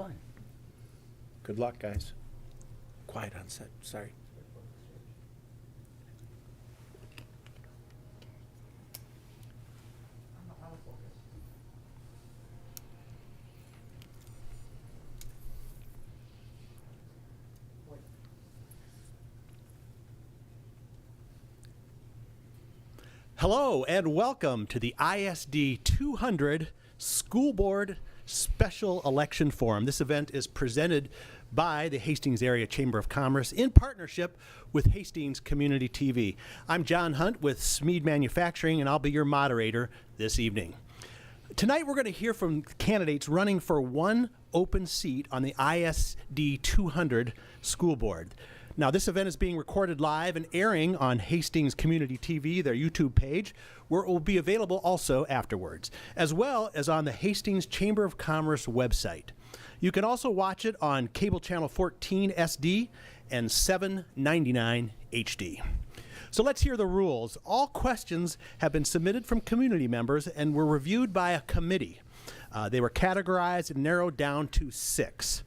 fun. Good luck, guys. Quiet on set, sorry. Hello and welcome to the ISD 200 School Board Special Election Forum. This event is presented by the Hastings Area Chamber of Commerce in partnership with Hastings Community TV. I'm John Hunt with Smead Manufacturing, and I'll be your moderator this evening. Tonight we're going to hear from candidates running for one open seat on the ISD 200 School Board. Now, this event is being recorded live and airing on Hastings Community TV, their YouTube page, where it will be available also afterwards, as well as on the Hastings Chamber of Commerce website. You can also watch it on cable channel 14 SD and 799 HD. So let's hear the rules. All questions have been submitted from community members and were reviewed by a committee. They were categorized and narrowed down to 6.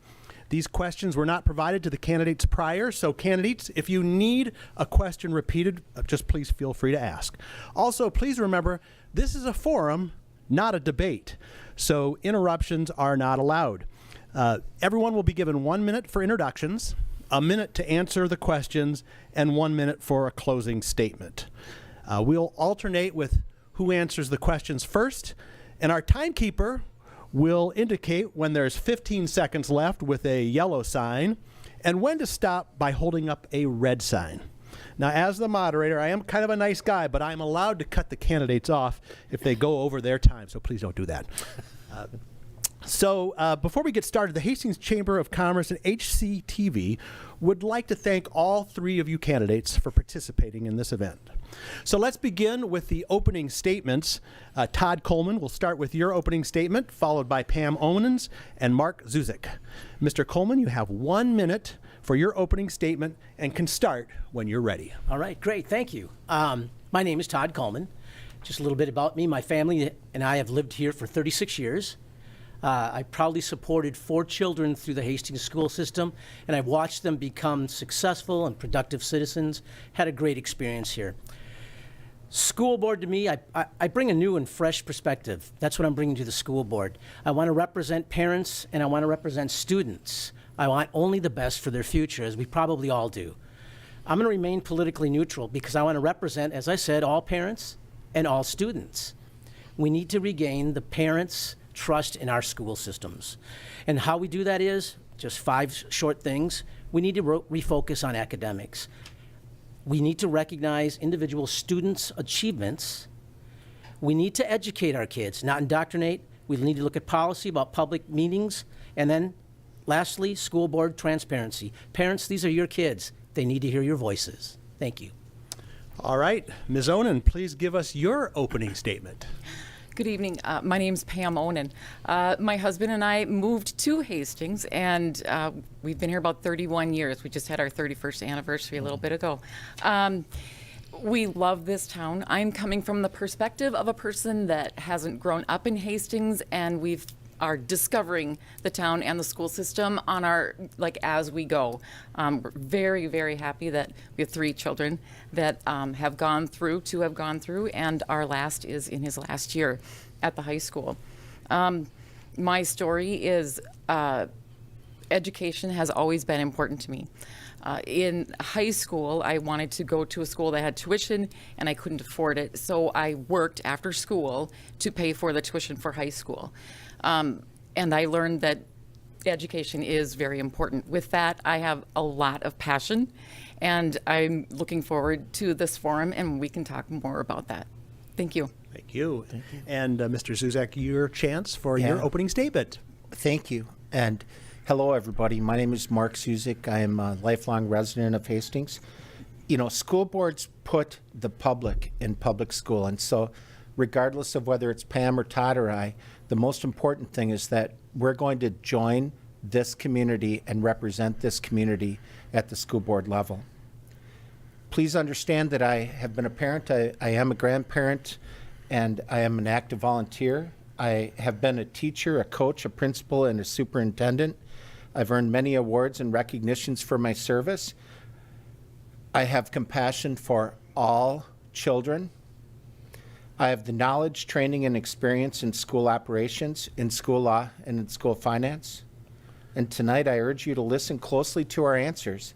These questions were not provided to the candidates prior, so candidates, if you need a question repeated, just please feel free to ask. Also, please remember, this is a forum, not a debate, so interruptions are not allowed. Everyone will be given 1 minute for introductions, a minute to answer the questions, and 1 minute for a closing statement. We'll alternate with who answers the questions first, and our timekeeper will indicate when there's 15 seconds left with a yellow sign and when to stop by holding up a red sign. Now, as the moderator, I am kind of a nice guy, but I'm allowed to cut the candidates off if they go over their time, so please don't do that. Before we get started, the Hastings Chamber of Commerce and HCTV would like to thank all 3 of you candidates for participating in this event. So let's begin with the opening statements. Todd Coleman will start with your opening statement, followed by Pam Onens and Mark Zuzik. Mr. Coleman, you have 1 minute for your opening statement and can start when you're ready. All right, great, thank you. My name is Todd Coleman. Just a little bit about me. My family and I have lived here for 36 years. I proudly supported 4 children through the Hastings school system, and I've watched them become successful and productive citizens. Had a great experience here. School board, to me, I bring a new and fresh perspective. That's what I'm bringing to the school board. I want to represent parents and I want to represent students. I want only the best for their future, as we probably all do. I'm going to remain politically neutral because I want to represent, as I said, all parents and all students. We need to regain the parents' trust in our school systems. And how we do that is just 5 short things. We need to refocus on academics. We need to recognize individual students' achievements. We need to educate our kids, not indoctrinate. We need to look at policy about public meetings. And then, lastly, school board transparency. Parents, these are your kids. They need to hear your voices. Thank you. All right, Ms. Onen, please give us your opening statement. Good evening. My name's Pam Onen. My husband and I moved to Hastings, and we've been here about 31 years. We just had our 31st anniversary a little bit ago. We love this town. I'm coming from the perspective of a person that hasn't grown up in Hastings, and we are discovering the town and the school system on our, as we go. We're very, very happy that we have 3 children that have gone through, 2 have gone through, and our last is in his last year at the high school. My story is education has always been important to me. In high school, I wanted to go to a school that had tuition, and I couldn't afford it, so I worked after school to pay for the tuition for high school. And I learned that education is very important. With that, I have a lot of passion, and I'm looking forward to this forum, and we can talk more about that. Thank you. Thank you. Thank you. And Mr. Zuzak, your chance for your opening statement. Thank you. And hello, everybody. My name is Mark Zuzik. I am a lifelong resident of Hastings. You know, school boards put the public in public school, and so regardless of whether it's Pam or Todd or I, the most important thing is that we're going to join this community and represent this community at the school board level. Please understand that I have been a parent, I am a grandparent, and I am an active volunteer. I have been a teacher, a coach, a principal, and a superintendent I've earned many awards and recognitions for my service. I have compassion for all children. I have the knowledge, training, and experience in school operations, in school law, and in school finance. And tonight I urge you to listen closely to our answers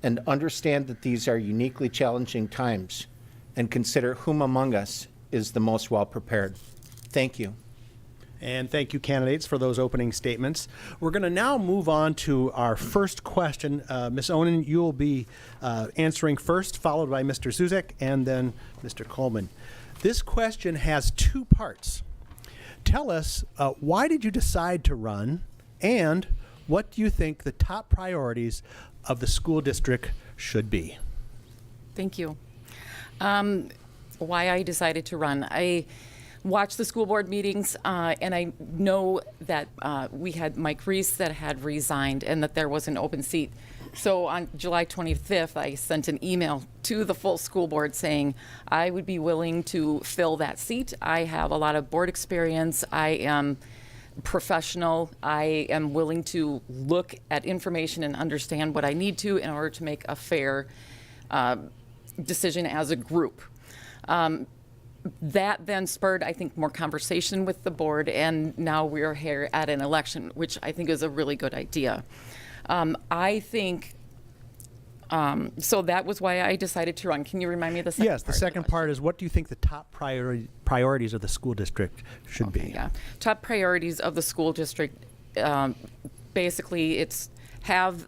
and understand that these are uniquely challenging times, and consider whom among us is the most well-prepared. Thank you. And thank you, candidates, for those opening statements. We're going to now move on to our first question. Ms. Onen, you will be answering first, followed by Mr. Zuzek, and then Mr. Coleman. This question has two parts. Tell us, why did you decide to run, and what do you think the top priorities of the school district should be? Thank you. Why I decided to run. I watched the school board meetings, and I know that we had Mike Reese that had resigned and that there was an open seat. So on July 25th, I sent an email to the full school board saying I would be willing to fill that seat. I have a lot of board experience. I am professional. I am willing to look at information and understand what I need to in order to make a fair decision as a group. That then spurred, I think, more conversation with the board, and now we're here at an election, which I think is a really good idea. I think, so that was why I decided to run. Can you remind me of the second part? Yes, the second part is, what do you think the top priorities of the school district should be? Yeah. Top priorities of the school district, basically, it's have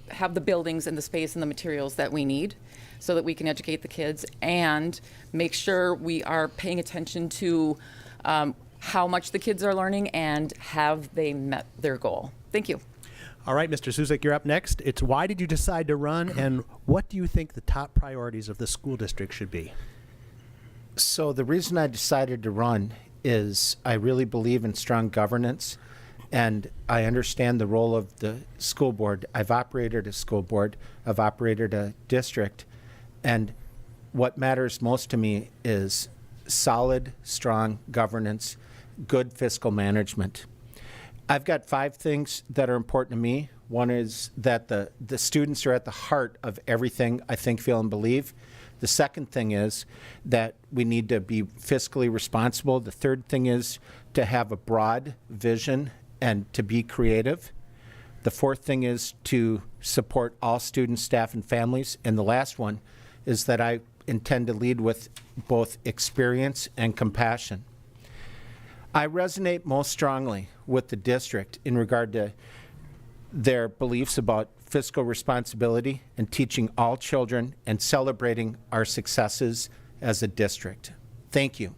the buildings and the space and the materials that we need so that we can educate the kids, and make sure we are paying attention to how much the kids are learning and have they met their goal. Thank you. All right, Mr. Zuzek, you're up next. It's, why did you decide to run, and what do you think the top priorities of the school district should be? So the reason I decided to run is I really believe in strong governance, and I understand the role of the school board. I've operated a school board, I've operated a district, and what matters most to me is solid, strong governance, good fiscal management. I've got 5 things that are important to me. One is that the students are at the heart of everything I think, feel, and believe. The second thing is that we need to be fiscally responsible. The third thing is to have a broad vision and to be creative. The fourth thing is to support all students, staff, and families. And the last one is that I intend to lead with both experience and compassion. I resonate most strongly with the district in regard to their beliefs about fiscal responsibility and teaching all children and celebrating our successes as a district. Thank you.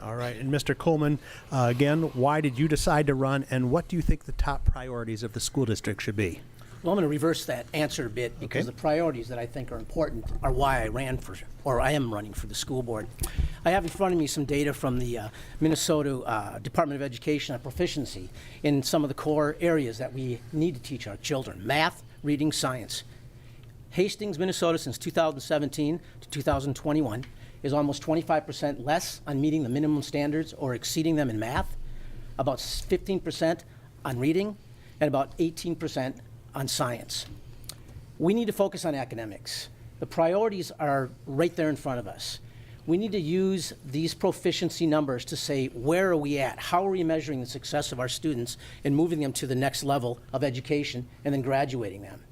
All right, and Mr. Coleman, again, why did you decide to run, and what do you think the top priorities of the school district should be? Well, I'm going to reverse that answer a bit, because the priorities that I think are important are why I ran for, or I am running for the school board. I have in front of me some data from the Minnesota Department of Education on proficiency in some of the core areas that we need to teach our children: math, reading, science. Hastings, Minnesota, since 2017 to 2021 is almost 25% less on meeting the minimum standards or exceeding them in math, about 15% on reading, and about 18% on science. We need to focus on academics. The priorities are right there in front of us. We need to use these proficiency numbers to say, where are we at? How are we measuring the success of our students and moving them to the next level of education and then graduating them?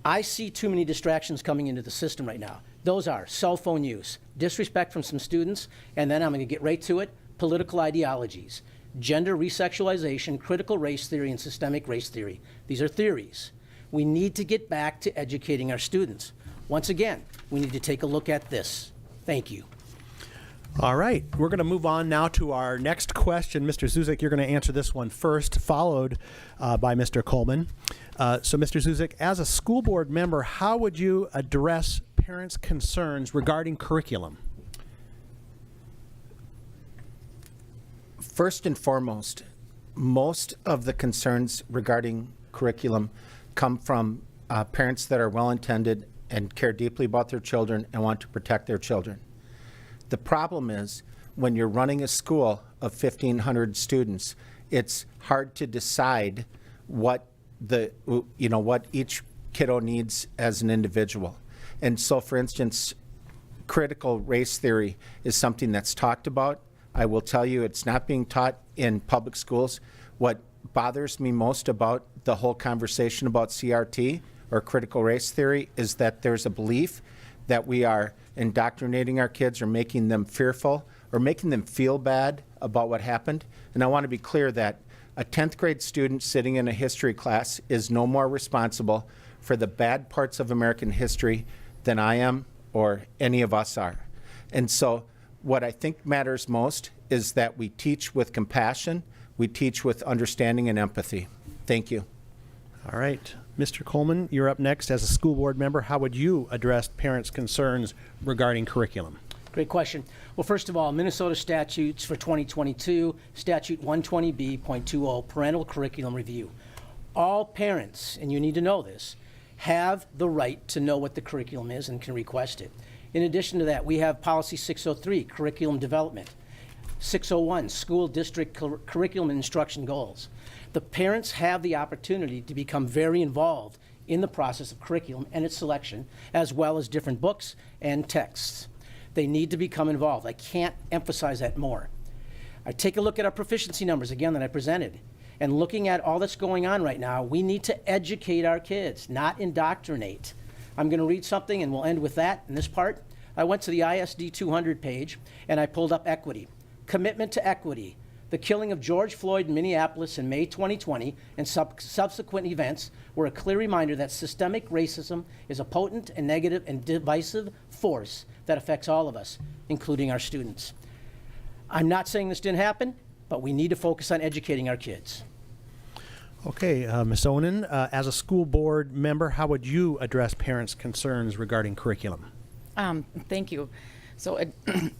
I see too many distractions coming into the system right now. Those are cell phone use, disrespect from some students, and then I'm going to get right to it, political ideologies, gender resexualization, critical race theory, and systemic race theory. These are theories. We need to get back to educating our students. Once again, we need to take a look at this. Thank you. All right, we're going to move on now to our next question. Mr. Zuzek, you're going to answer this one first, followed by Mr. Coleman. So, Mr. Zuzek, as a school board member, how would you address parents' concerns regarding curriculum? First and foremost, most of the concerns regarding curriculum come from parents that are well-intended and care deeply about their children and want to protect their children. The problem is, when you're running a school of 1,500 students, it's hard to decide what what each kiddo needs as an individual. And so, for instance, critical race theory is something that's talked about. I will tell you it's not being taught in public schools. What bothers me most about the whole conversation about CRT or critical race theory is that there's a belief that we are indoctrinating our kids or making them fearful or making them feel bad about what happened. And I want to be clear that a 10th grade student sitting in a history class is no more responsible for the bad parts of American history than I am or any of us are. And so what I think matters most is that we teach with compassion, we teach with understanding and empathy. Thank you. All right. Mr. Coleman, you're up next as a school board member. How would you address parents' concerns regarding curriculum? Great question. Well, first of all, Minnesota statutes for 2022, statute 120B.20, parental curriculum review. All parents, and you need to know this, have the right to know what the curriculum is and can request it. In addition to that, we have policy 603, curriculum development. 601, school district curriculum and instruction goals. The parents have the opportunity to become very involved in the process of curriculum and its selection, as well as different books and texts. They need to become involved. I can't emphasize that more. I take a look at our proficiency numbers, again, that I presented, and looking at all that's going on right now, we need to educate our kids, not indoctrinate. I'm going to read something, and we'll end with that in this part. I went to the ISD 200 page, and I pulled up equity. Commitment to equity. The killing of George Floyd in Minneapolis in May 2020 and subsequent events were a clear reminder that systemic racism is a potent and negative and divisive force that affects all of us, including our students. I'm not saying this didn't happen, but we need to focus on educating our kids. Okay, Ms. Onen, as a school board member, how would you address parents' concerns regarding curriculum? Thank you. So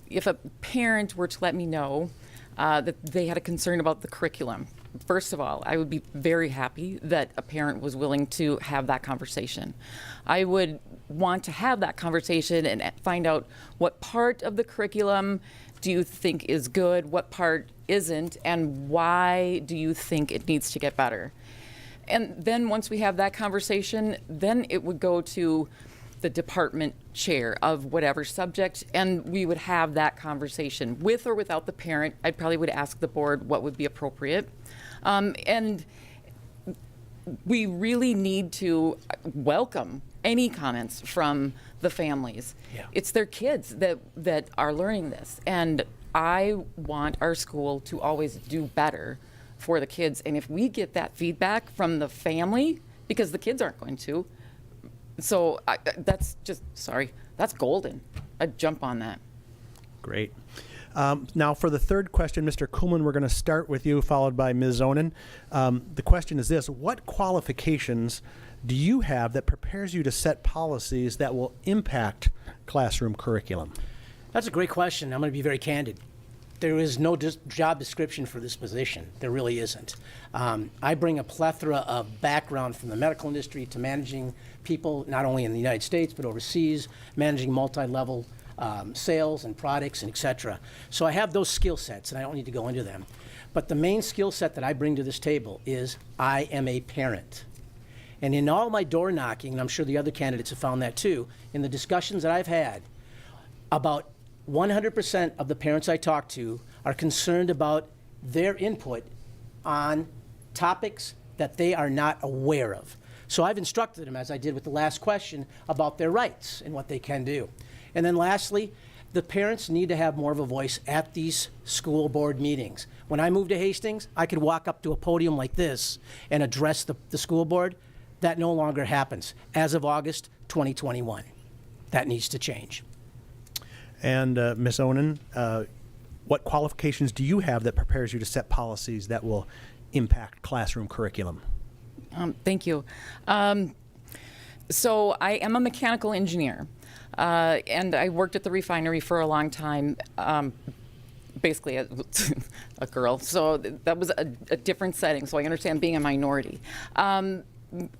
if a parent were to let me know that they had a concern about the curriculum, first of all, I would be very happy that a parent was willing to have that conversation. I would want to have that conversation and find out what part of the curriculum do you think is good, what part isn't, and why do you think it needs to get better. And then once we have that conversation, then it would go to the department chair of whatever subject, and we would have that conversation with or without the parent. I probably would ask the board what would be appropriate. And we really need to welcome any comments from the families. Yeah. It's their kids that are learning this. And I want our school to always do better for the kids. And if we get that feedback from the family, because the kids aren't going to, so that's golden. I'd jump on that. Great. Now for the third question, Mr. Kuhlman, we're going to start with you, followed by Ms. Onen. The question is this: what qualifications do you have that prepares you to set policies that will impact classroom curriculum? That's a great question. I'm going to be very candid. There is no job description for this position. There really isn't. I bring a plethora of background from the medical industry to managing people, not only in the United States, but overseas, managing multi-level sales and products and et cetera. So I have those skill sets, and I don't need to go into them. But the main skill set that I bring to this table is I am a parent. And in all my door knocking, and I'm sure the other candidates have found that too, in the discussions that I've had, about 100% of the parents I talk to are concerned about their input on topics that they are not aware of. So I've instructed them, as I did with the last question, about their rights and what they can do. And then lastly, the parents need to have more of a voice at these school board meetings. When I moved to Hastings, I could walk up to a podium like this and address the school board. That no longer happens as of August 2021. That needs to change. And Ms. Onen, what qualifications do you have that prepares you to set policies that will impact classroom curriculum? Thank you. So I am a mechanical engineer, and I worked at the refinery for a long time, basically a girl. So that was a different setting, so I understand being a minority.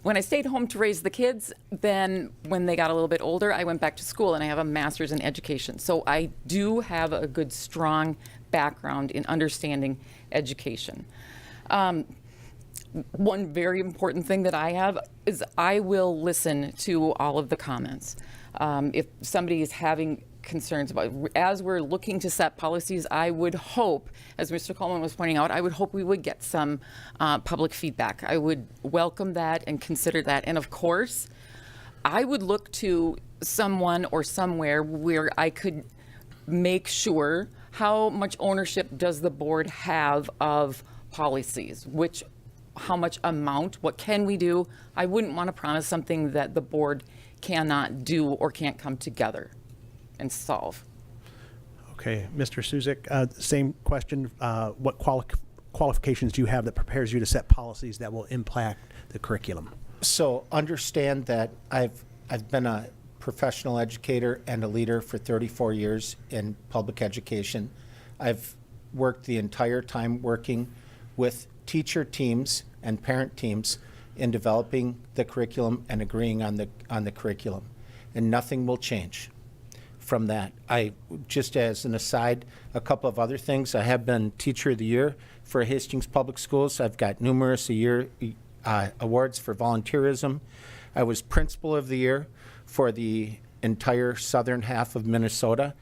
When I stayed home to raise the kids, then when they got a little bit older, I went back to school, and I have a master's in education. So I do have a good, strong background in understanding education. one very important thing that I have is I will listen to all of the comments. If somebody is having concerns about, as we're looking to set policies, I would hope, as Mr. Coleman was pointing out, I would hope we would get some public feedback. I would welcome that and consider that. And of course, I would look to someone or somewhere where I could make sure how much ownership does the board have of policies, how much amount, what can we do? I wouldn't want to promise something that the board cannot do or can't come together and solve. Okay, Mr. Suzik, same question. What qualifications do you have that prepares you to set policies that will impact the curriculum? So understand that I've been a professional educator and a leader for 34 years in public education. I've worked the entire time working with teacher teams and parent teams in developing the curriculum and agreeing on the curriculum, and nothing will change from that. Just as an aside, a couple of other things. I have been Teacher of the Year for Hastings Public Schools. I've got numerous awards for volunteerism. I was Principal of the Year for the entire southern half of Minnesota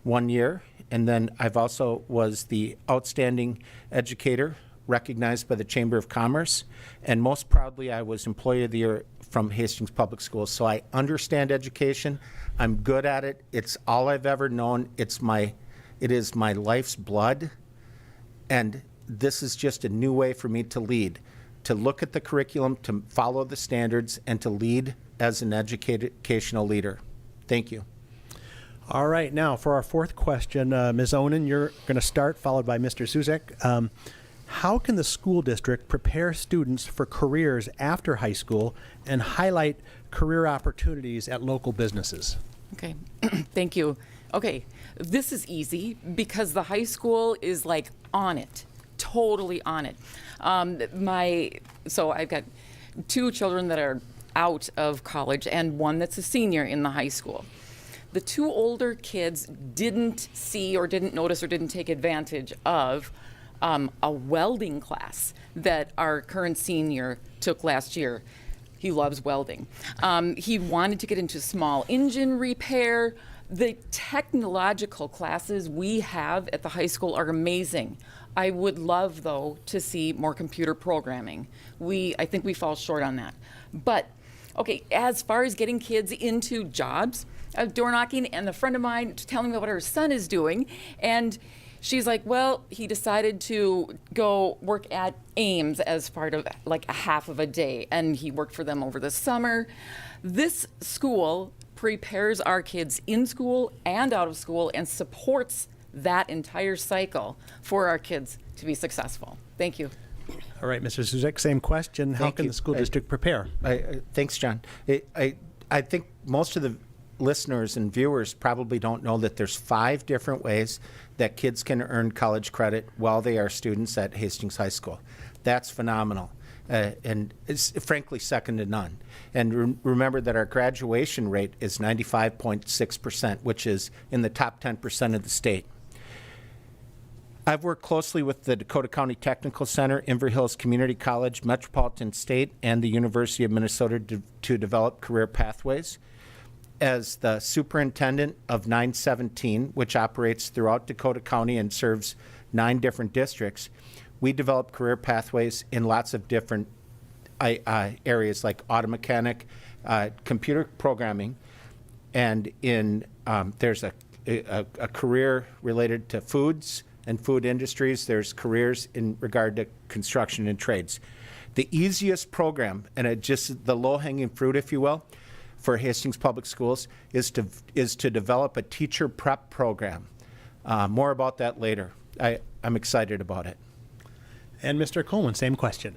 1 year, and then I've also was the Outstanding Educator recognized by the Chamber of Commerce, and most proudly I was Employee of the Year from Hastings Public Schools. So I understand education. I'm good at it. It's all I've ever known. It is my life's blood, and this is just a new way for me to lead, to look at the curriculum, to follow the standards, and to lead as an educational leader. Thank you. All right, now for our fourth question, Ms. Onen, you're going to start, followed by Mr. Suzik. How can the school district prepare students for careers after high school and highlight career opportunities at local businesses? Okay, thank you. Okay, this is easy because the high school is like on it, totally on it. So I've got two children that are out of college and one that's a senior in the high school. The two older kids didn't see or didn't notice or didn't take advantage of a welding class that our current senior took last year. He loves welding. He wanted to get into small engine repair. The technological classes we have at the high school are amazing. I would love, though, to see more computer programming. I think we fall short on that. But, okay, as far as getting kids into jobs, I was door knocking, and a friend of mine telling me what her son is doing, and she's like, well, he decided to go work at Ames as part of like a half of a day, and he worked for them over the summer. This school prepares our kids in school and out of school and supports that entire cycle for our kids to be successful. Thank you. All right, Mr. Suzik, same question. How can the school district prepare? Thanks, John. I think most of the listeners and viewers probably don't know that there's 5 different ways that kids can earn college credit while they are students at Hastings High School. That's phenomenal, and it's frankly second to none. And remember that our graduation rate is 95.6%, which is in the top 10% of the state. I've worked closely with the Dakota County Technical Center, Inver Hills Community College, Metropolitan State, and the University of Minnesota to develop career pathways. As the superintendent of 917, which operates throughout Dakota County and serves 9 different districts, we develop career pathways in lots of different areas like auto mechanic, computer programming, and there's a career related to foods and food industries. There's careers in regard to construction and trades. The easiest program, and just the low-hanging fruit, if you will, for Hastings Public Schools is to develop a teacher prep program. More about that later. I'm excited about it. And Mr. Coleman, same question.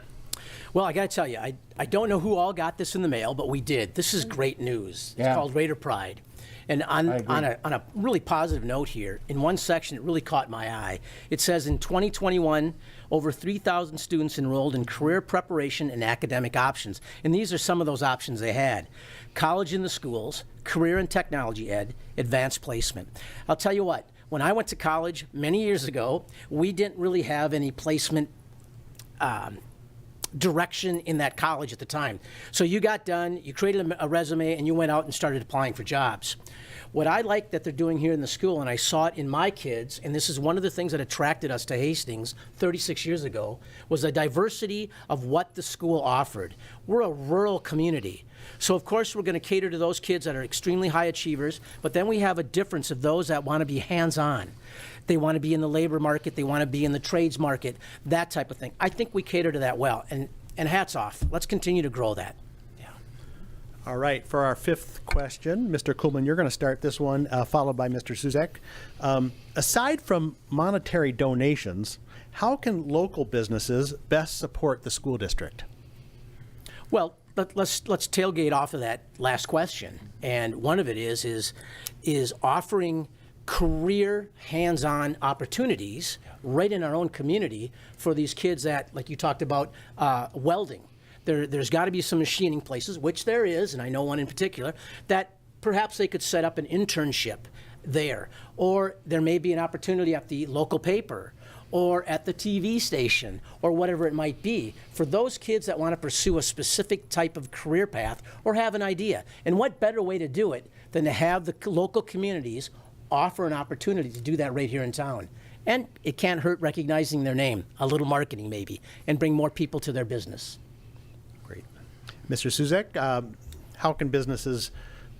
Well, I got to tell you, I don't know who all got this in the mail, but we did. This is great news. It's called Raider Pride. And on a really positive note here, in one section it really caught my eye. It says in 2021, over 3,000 students enrolled in career preparation and academic options. And these are some of those options they had. College in the schools, career and technology ed, advanced placement. I'll tell you what, when I went to college many years ago, we didn't really have any placement direction in that college at the time. So you got done, you created a resume, and you went out and started applying for jobs. What I like that they're doing here in the school, and I saw it in my kids, and this is one of the things that attracted us to Hastings 36 years ago, was the diversity of what the school offered. We're a rural community. So of course we're going to cater to those kids that are extremely high achievers, but then we have a difference of those that want to be hands-on. They want to be in the labor market, they want to be in the trades market, that type of thing. I think we cater to that well, and hats off. Let's continue to grow that. All right, for our fifth question, Mr. Kuhlman, you're going to start this one, followed by Mr. Suzek. Aside from monetary donations, how can local businesses best support the school district? Well, let's tailgate off of that last question, and one of it is offering career hands-on opportunities right in our own community for these kids that, like you talked about, welding. There's got to be some machining places, which there is, and I know one in particular, that perhaps they could set up an internship there. Or there may be an opportunity at the local paper or at the TV station or whatever it might be for those kids that want to pursue a specific type of career path or have an idea. And what better way to do it than to have the local communities offer an opportunity to do that right here in town. And it can't hurt recognizing their name, a little marketing maybe, and bring more people to their business. Great. Mr. Suzek, how can businesses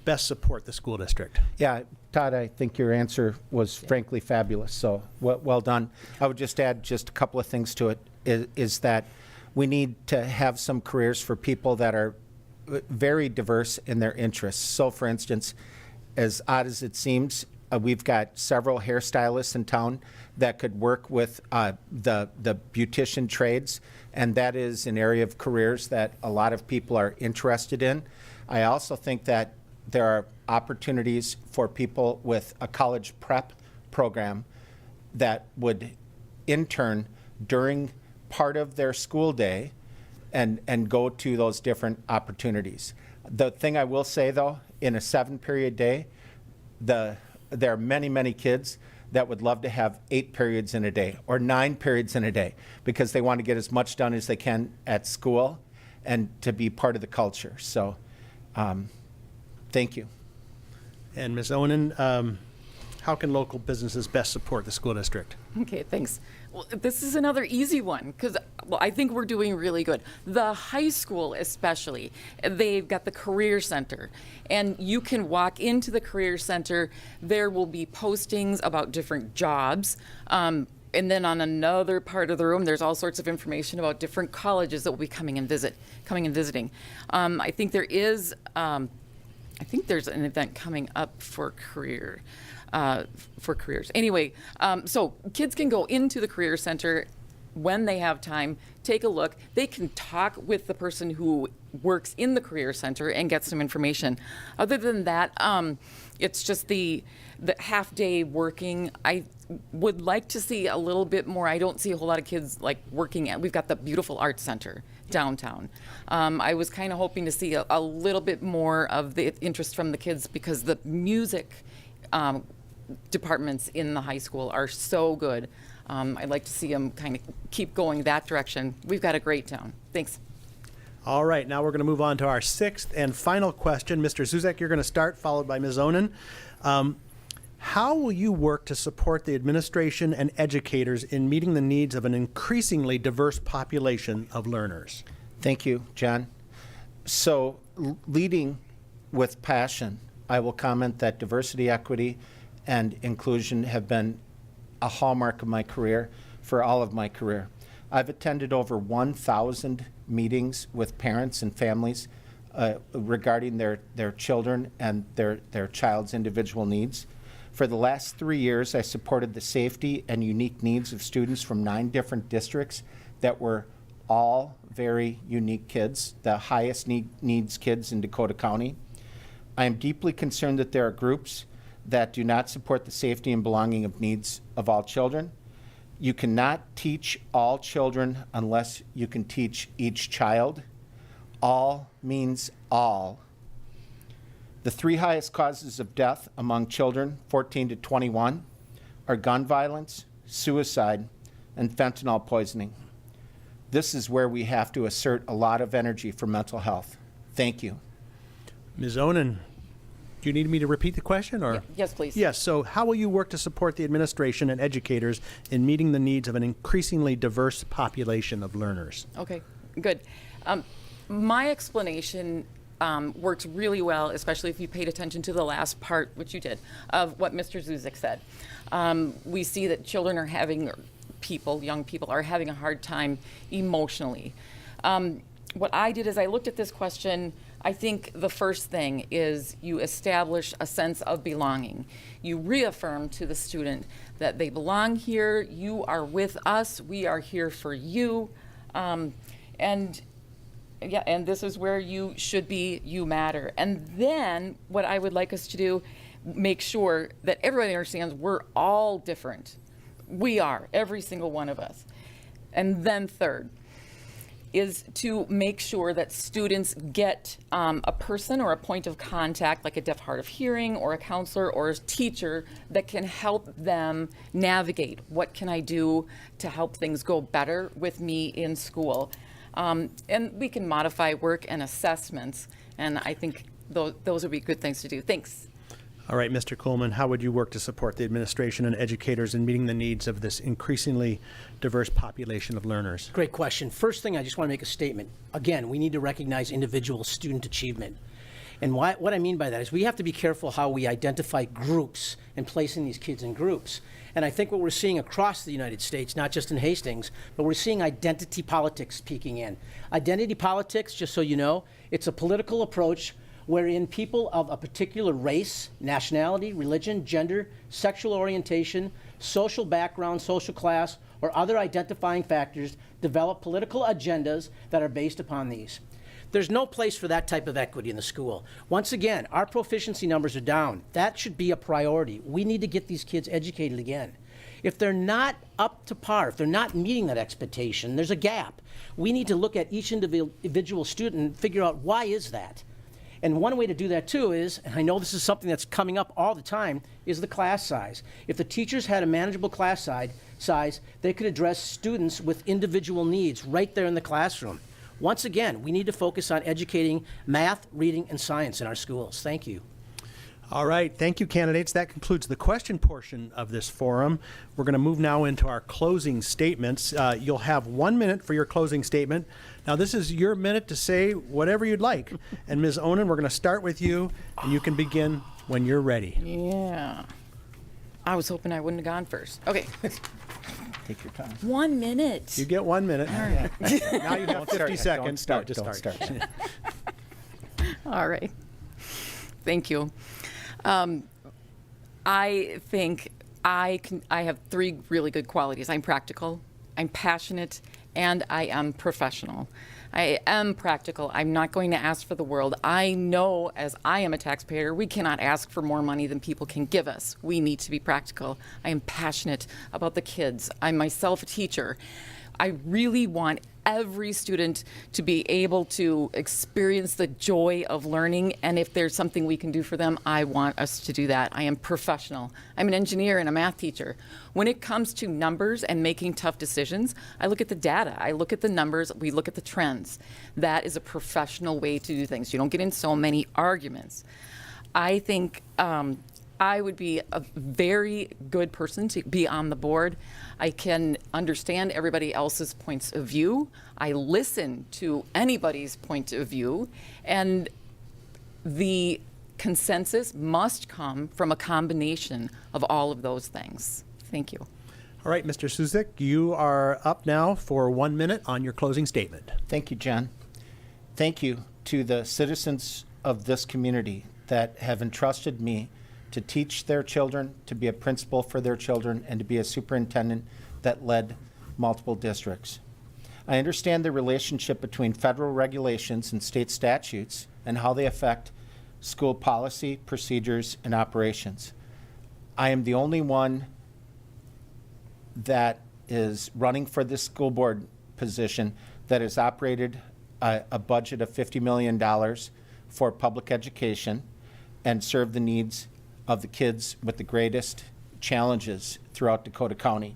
best support the school district? Yeah, Todd, I think your answer was frankly fabulous, so well done. I would just add just a couple of things to it, is that we need to have some careers for people that are very diverse in their interests. So, for instance, as odd as it seems, we've got several hairstylists in town that could work with the beautician trades, and that is an area of careers that a lot of people are interested in. I also think that there are opportunities for people with a college prep program that would intern during part of their school day and go to those different opportunities. The thing I will say, though, in a 7-period day, there are many, many kids that would love to have 8 periods in a day or 9 periods in a day because they want to get as much done as they can at school and to be part of the culture. So thank you. And Ms. Onen, how can local businesses best support the school district? Okay, thanks. Well, this is another easy one because, I think we're doing really good. The high school especially, they've got the Career Center. And you can walk into the Career Center. There will be postings about different jobs. And then on another part of the room, there's all sorts of information about different colleges that will be coming and visiting. I think there's an event coming up for careers. Anyway, so kids can go into the Career Center when they have time, take a look. They can talk with the person who works in the Career Center and get some information. Other than that, it's just the half-day working. I would like to see a little bit more. I don't see a whole lot of kids like working at. We've got the beautiful Arts Center downtown. I was kind of hoping to see a little bit more of the interest from the kids because the music departments in the high school are so good. I'd like to see them kind of keep going that direction. We've got a great town. Thanks. All right, now we're going to move on to our sixth and final question. Mr. Suzek, you're going to start, followed by Ms. Onen. How will you work to support the administration and educators in meeting the needs of an increasingly diverse population of learners? Thank you, John. So, leading with passion, I will comment that diversity, equity, and inclusion have been a hallmark of my career for all of my career. I've attended over 1,000 meetings with parents and families regarding their children and their child's individual needs. For the last 3 years, I supported the safety and unique needs of students from 9 different districts that were all very unique kids, the highest needs kids in Dakota County. I am deeply concerned that there are groups that do not support the safety and belonging of needs of all children. You cannot teach all children unless you can teach each child. All means all. The 3 highest causes of death among children 14 to 21 are gun violence, suicide, and fentanyl poisoning. this is where we have to assert a lot of energy for mental health. Thank you. Ms. Onen, do you need me to repeat the question? Or? Yes, please. Yes, so how will you work to support the administration and educators in meeting the needs of an increasingly diverse population of learners? Okay, good. My explanation worked really well, especially if you paid attention to the last part, which you did, of what Mr. Zuzik said. We see that children are having, young people are having a hard time emotionally. What I did is I looked at this question. I think the first thing is you establish a sense of belonging. You reaffirm to the student that they belong here, you are with us, we are here for you, and this is where you should be, you matter. And then what I would like us to do, make sure that everybody understands we're all different. We are, every single one of us. And then third, is to make sure that students get a person or a point of contact, like a deaf hard of hearing or a counselor or a teacher, that can help them navigate. What can I do to help things go better with me in school? And we can modify work and assessments, and I think those would be good things to do. Thanks. All right, Mr. Coleman, how would you work to support the administration and educators in meeting the needs of this increasingly diverse population of learners? Great question. First thing, I just want to make a statement. Again, we need to recognize individual student achievement. And what I mean by that is we have to be careful how we identify groups and placing these kids in groups. And I think what we're seeing across the United States, not just in Hastings, but we're seeing identity politics peeking in. Identity politics, just so you know, it's a political approach wherein people of a particular race, nationality, religion, gender, sexual orientation, social background, social class, or other identifying factors develop political agendas that are based upon these. There's no place for that type of equity in the school. Once again, our proficiency numbers are down. That should be a priority. We need to get these kids educated again. If they're not up to par, if they're not meeting that expectation, there's a gap. We need to look at each individual student and figure out why is that. And one way to do that too is, and I know this is something that's coming up all the time, is the class size. If the teachers had a manageable class size, they could address students with individual needs right there in the classroom. Once again, we need to focus on educating math, reading, and science in our schools. Thank you. All right, thank you, candidates. That concludes the question portion of this forum. We're going to move now into our closing statements. You'll have 1 minute for your closing statement. Now, this is your minute to say whatever you'd like. And Ms. Onen, we're going to start with you, and you can begin when you're ready. Yeah. I was hoping I wouldn't have gone first. Okay. Take your time. 1 minute. You get 1 minute. All right. Now you have 50 seconds. Don't Just start. All right. Thank you. I think I have three really good qualities. I'm practical, I'm passionate, and I am professional. I am practical. I'm not going to ask for the world. I know, as I am a taxpayer, we cannot ask for more money than people can give us. We need to be practical. I am passionate about the kids. I'm myself a teacher. I really want every student to be able to experience the joy of learning, and if there's something we can do for them, I want us to do that. I am professional. I'm an engineer and a math teacher. When it comes to numbers and making tough decisions, I look at the data, I look at the numbers, we look at the trends. That is a professional way to do things. You don't get in so many arguments. I think I would be a very good person to be on the board. I can understand everybody else's points of view. I listen to anybody's point of view. And the consensus must come from a combination of all of those things. Thank you. All right, Mr. Suzik, you are up now for 1 minute on your closing statement. Thank you, John. Thank you to the citizens of this community that have entrusted me to teach their children, to be a principal for their children, and to be a superintendent that led multiple districts. I understand the relationship between federal regulations and state statutes and how they affect school policy, procedures, and operations. I am the only one that is running for this school board position that has operated a budget of $50 million for public education and served the needs of the kids with the greatest challenges throughout Dakota County.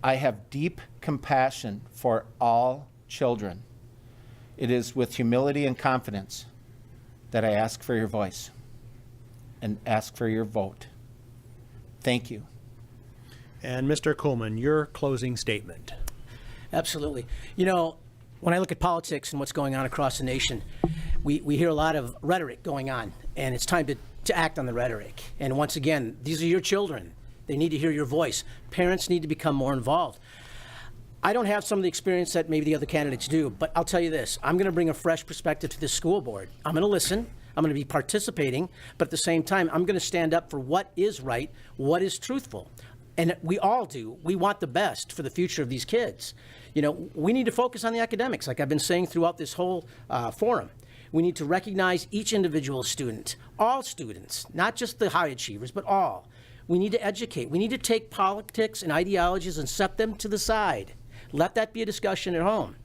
I have deep compassion for all children. It is with humility and confidence that I ask for your voice and ask for your vote. Thank you. And Mr. Coleman, your closing statement. Absolutely. You know, when I look at politics and what's going on across the nation, we hear a lot of rhetoric going on, and it's time to act on the rhetoric. And once again, these are your children. They need to hear your voice. Parents need to become more involved. I don't have some of the experience that maybe the other candidates do, but I'll tell you this. I'm going to bring a fresh perspective to this school board. I'm going to listen. I'm going to be participating, but at the same time, I'm going to stand up for what is right, what is truthful. And we all do. We want the best for the future of these kids. You know, we need to focus on the academics, like I've been saying throughout this whole forum. We need to recognize each individual student, all students, not just the high achievers, but all. We need to educate. We need to take politics and ideologies and set them to the side. Let that be a discussion at home.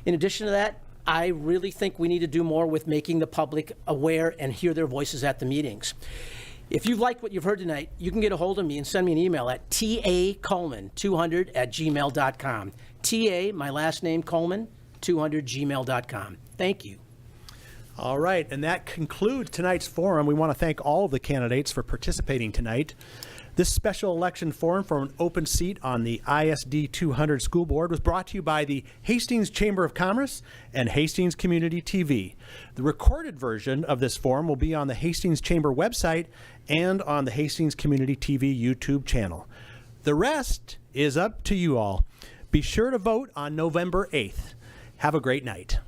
In addition to that, I really think we need to do more with making the public aware and hear their voices at the meetings. If you've liked what you've heard tonight, you can get a hold of me and send me an email at tacoleman200@gmail.com. TA, my last name, Coleman, 200@gmail.com. Thank you. All right, and that concludes tonight's forum. We want to thank all of the candidates for participating tonight. This special election forum for an open seat on the ISD 200 School Board was brought to you by the Hastings Chamber of Commerce and Hastings Community TV. The recorded version of this forum will be on the Hastings Chamber website and on the Hastings Community TV YouTube channel. The rest is up to you all. Be sure to vote on November 8th. Have a great night.